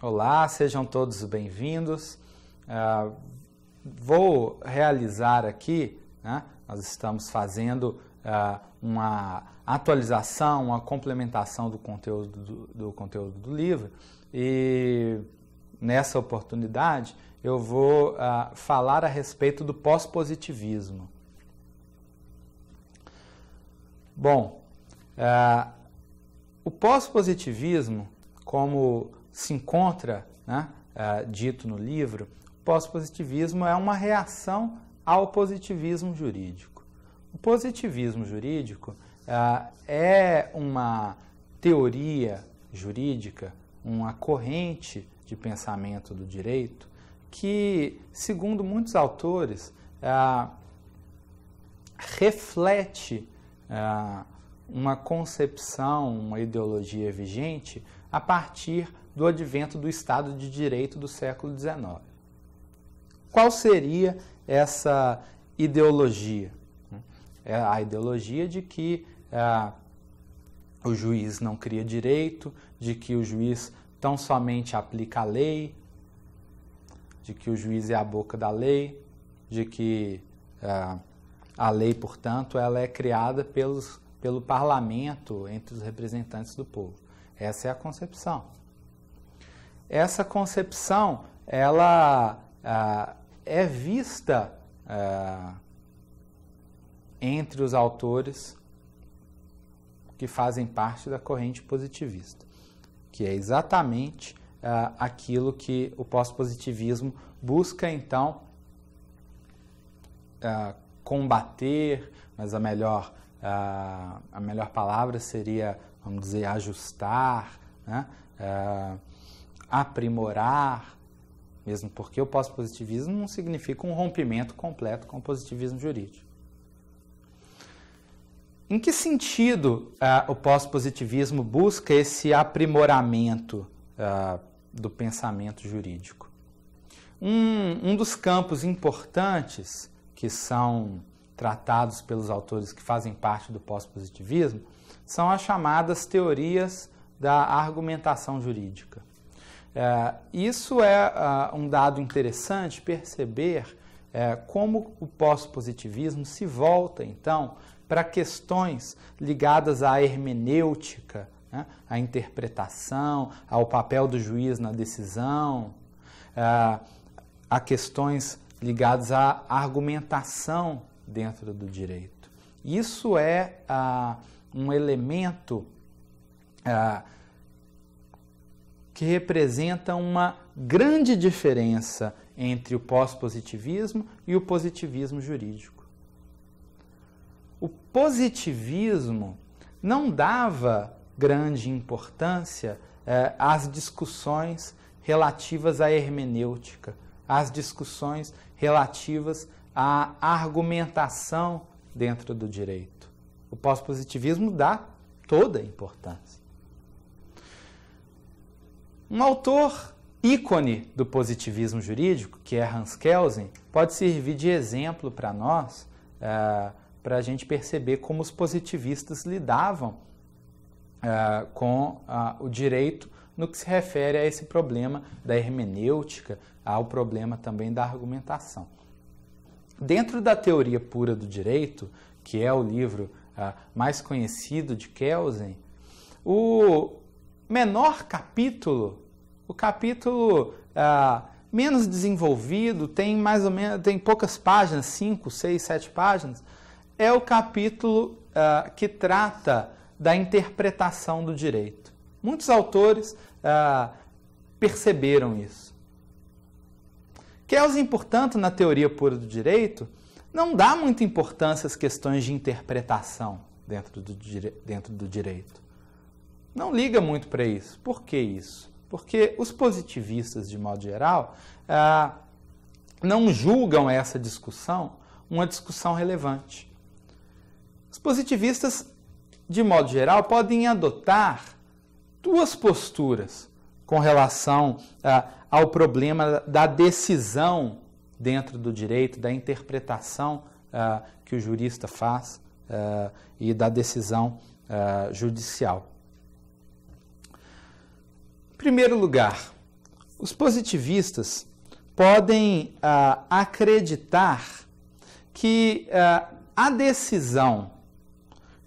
Olá, sejam todos bem-vindos. Vou realizar aqui, nós estamos fazendo uma atualização, uma complementação do conteúdo do livro e nessa oportunidade eu vou falar a respeito do pós-positivismo. Bom, o pós-positivismo, como se encontra dito no livro, o pós-positivismo é uma reação ao positivismo jurídico. O positivismo jurídico é uma teoria jurídica, uma corrente de pensamento do direito que, segundo muitos autores, reflete uma concepção, uma ideologia vigente a partir do advento do Estado de Direito do século XIX. Qual seria essa ideologia? É a ideologia de que o juiz não cria direito, de que o juiz tão somente aplica a lei, de que o juiz é a boca da lei, de que a lei, portanto, ela é criada pelo parlamento entre os representantes do povo. Essa é a concepção. Essa concepção, ela é vista entre os autores que fazem parte da corrente positivista, que é exatamente aquilo que o pós-positivismo busca, então, combater, mas a melhor palavra seria, vamos dizer, ajustar, aprimorar, mesmo porque o pós-positivismo não significa um rompimento completo com o positivismo jurídico. Em que sentido o pós-positivismo busca esse aprimoramento do pensamento jurídico? Um dos campos importantes que são tratados pelos autores que fazem parte do pós-positivismo são as chamadas teorias da argumentação jurídica. Isso é um dado interessante perceber como o pós-positivismo se volta, então, para questões ligadas à hermenêutica, à interpretação, ao papel do juiz na decisão, a questões ligadas à argumentação dentro do direito. Isso é um elemento que representa uma grande diferença entre o pós-positivismo e o positivismo jurídico. O positivismo não dava grande importância às discussões relativas à hermenêutica, às discussões relativas à argumentação dentro do direito. O pós-positivismo dá toda a importância. Um autor ícone do positivismo jurídico, que é Hans Kelsen, pode servir de exemplo para nós, para a gente perceber como os positivistas lidavam com o direito no que se refere a esse problema da hermenêutica, ao problema também da argumentação. Dentro da teoria pura do direito, que é o livro mais conhecido de Kelsen, o menor capítulo, o capítulo menos desenvolvido, tem mais ou menos, tem poucas páginas, 5, 6, 7 páginas, é o capítulo que trata da interpretação do direito. Muitos autores perceberam isso. Kelsen, portanto, na teoria pura do direito, não dá muita importância às questões de interpretação dentro do direito. Não liga muito para isso. Por que isso? Porque os positivistas, de modo geral, não julgam essa discussão uma discussão relevante. Os positivistas, de modo geral, podem adotar duas posturas com relação ao problema da decisão dentro do direito, da interpretação que o jurista faz e da decisão judicial. Em primeiro lugar, Os positivistas podem acreditar que a decisão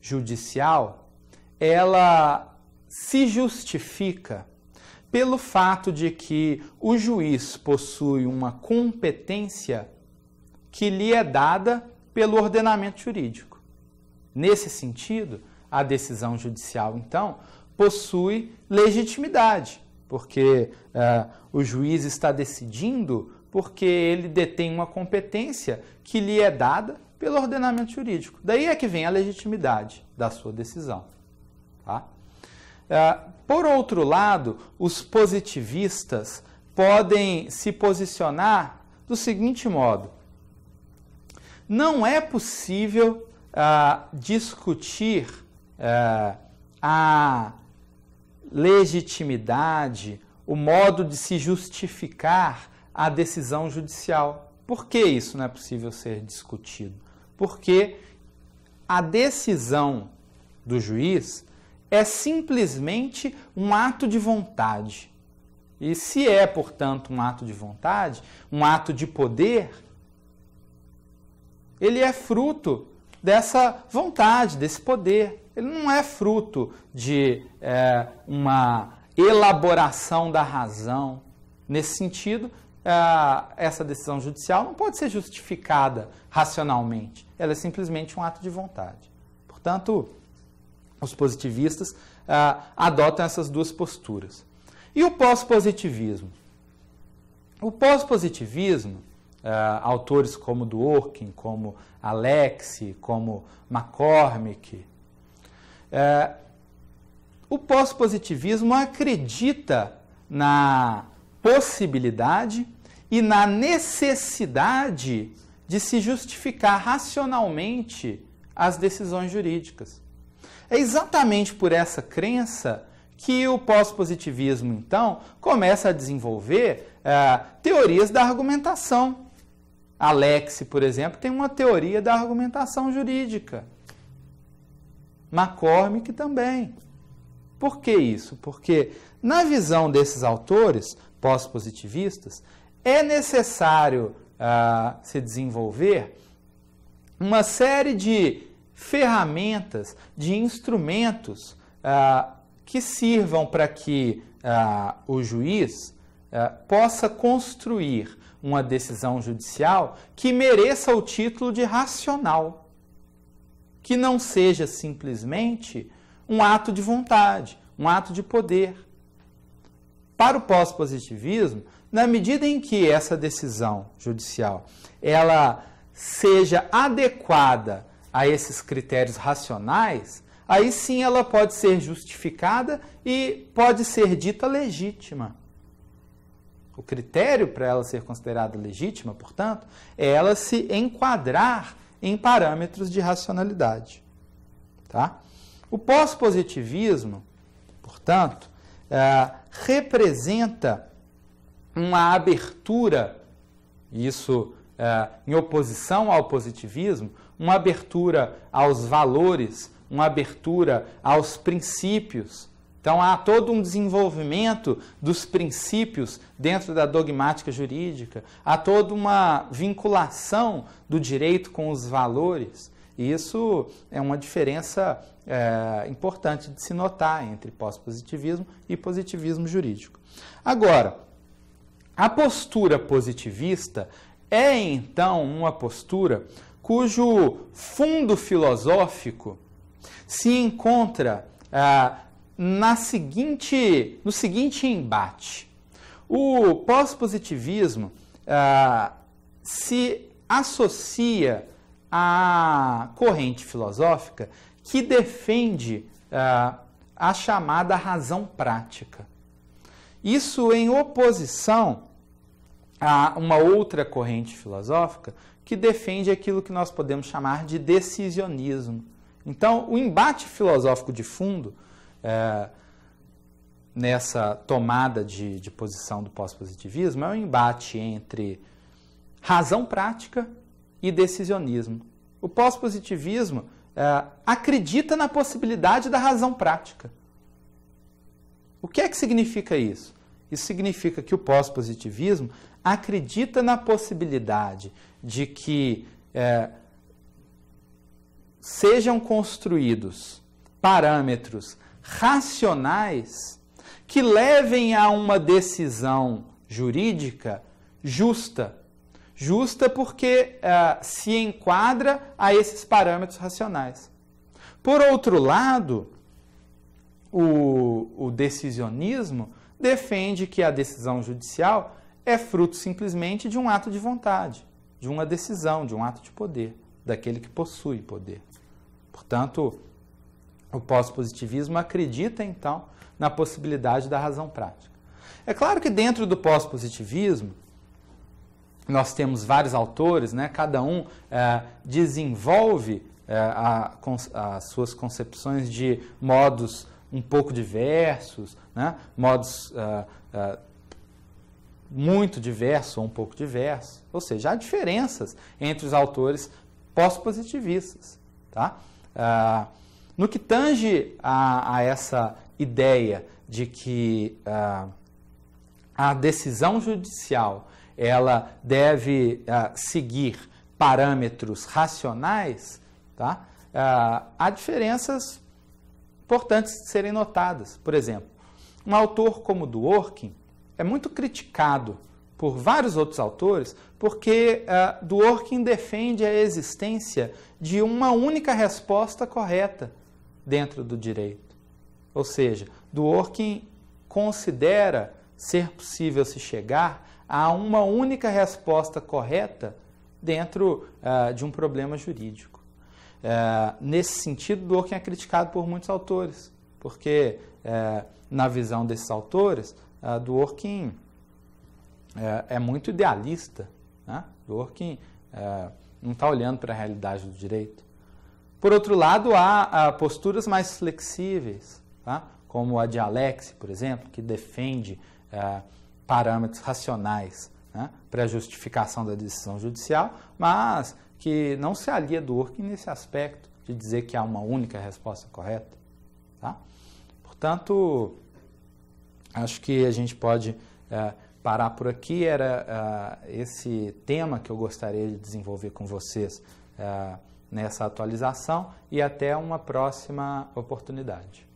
judicial ela se justifica pelo fato de que o juiz possui uma competência que lhe é dada pelo ordenamento jurídico. Nesse sentido, a decisão judicial, então, possui legitimidade, porque o juiz está decidindo porque ele detém uma competência que lhe é dada pelo ordenamento jurídico. Daí é que vem a legitimidade da sua decisão. Tá? Por outro lado, os positivistas podem se posicionar do seguinte modo: não é possível discutir a legitimidade, o modo de se justificar a decisão judicial. Por que isso não é possível ser discutido? Porque a decisão do juiz é simplesmente um ato de vontade. E se é, portanto, um ato de vontade, um ato de poder, ele é fruto dessa vontade, desse poder. Ele não é fruto de uma elaboração da razão. Nesse sentido, essa decisão judicial não pode ser justificada racionalmente. Ela é simplesmente um ato de vontade. Portanto, os positivistas adotam essas duas posturas. E o pós-positivismo? O pós-positivismo, autores como Dworkin, como Alexi, como McCormick, o pós-positivismo acredita na possibilidade e na necessidade de se justificar racionalmente as decisões jurídicas. É exatamente por essa crença que o pós-positivismo, então, começa a desenvolver teorias da argumentação. Alexi, por exemplo, tem uma teoria da argumentação jurídica. McCormick também. Por que isso? Porque, na visão desses autores pós-positivistas, é necessário se desenvolver uma série de ferramentas, de instrumentos que sirvam para que o juiz possa construir uma decisão judicial que mereça o título de racional, que não seja simplesmente um ato de vontade, um ato de poder. Para o pós-positivismo, na medida em que essa decisão judicial ela seja adequada a esses critérios racionais, aí sim ela pode ser justificada e pode ser dita legítima. O critério para ela ser considerada legítima, portanto, é ela se enquadrar em parâmetros de racionalidade. Tá? O pós-positivismo, portanto, representa uma abertura, isso em oposição ao positivismo, uma abertura aos valores, uma abertura aos princípios. Então, há todo um desenvolvimento dos princípios dentro da dogmática jurídica, há toda uma vinculação do direito com os valores. E isso é uma diferença importante de se notar entre pós-positivismo e positivismo jurídico. Agora, a postura positivista é, então, uma postura cujo fundo filosófico se encontra no seguinte embate. O pós-positivismo se associa à corrente filosófica que defende a chamada razão prática. Isso em oposição a uma outra corrente filosófica que defende aquilo que nós podemos chamar de decisionismo. Então, o embate filosófico de fundo nessa tomada de posição do pós-positivismo é um embate entre razão prática e decisionismo. O pós-positivismo acredita na possibilidade da razão prática. O que é que significa isso? Isso significa que o pós-positivismo acredita na possibilidade de que sejam construídos parâmetros racionais que levem a uma decisão jurídica justa. Justa porque se enquadra a esses parâmetros racionais. Por outro lado, o decisionismo defende que a decisão judicial é fruto simplesmente de um ato de vontade, de uma decisão, de um ato de poder, daquele que possui poder. Portanto, o pós-positivismo acredita, então, na possibilidade da razão prática. É claro que dentro do pós-positivismo, nós temos vários autores, né? Cada um desenvolve as suas concepções de modos um pouco diversos, né? Modos muito diversos ou um pouco diversos. Ou seja, há diferenças entre os autores pós-positivistas. Tá? No que tange a essa ideia de que a decisão judicial ela deve seguir parâmetros racionais, tá? Há diferenças importantes de serem notadas. Por exemplo, um autor como Dworkin é muito criticado por vários outros autores porque Dworkin defende a existência de uma única resposta correta dentro do direito. Ou seja, Dworkin considera ser possível se chegar a uma única resposta correta dentro de um problema jurídico. Nesse sentido, Dworkin é criticado por muitos autores, porque, na visão desses autores, Dworkin é muito idealista. Né? Dworkin não está olhando para a realidade do direito. Por outro lado, há posturas mais flexíveis, tá? Como a de Alexis, por exemplo, que defende parâmetros racionais, né, para a justificação da decisão judicial, mas que não se alia a Dworkin nesse aspecto de dizer que há uma única resposta correta. Tá? Portanto, acho que a gente pode parar por aqui. Era esse tema que eu gostaria de desenvolver com vocês nessa atualização, e até uma próxima oportunidade.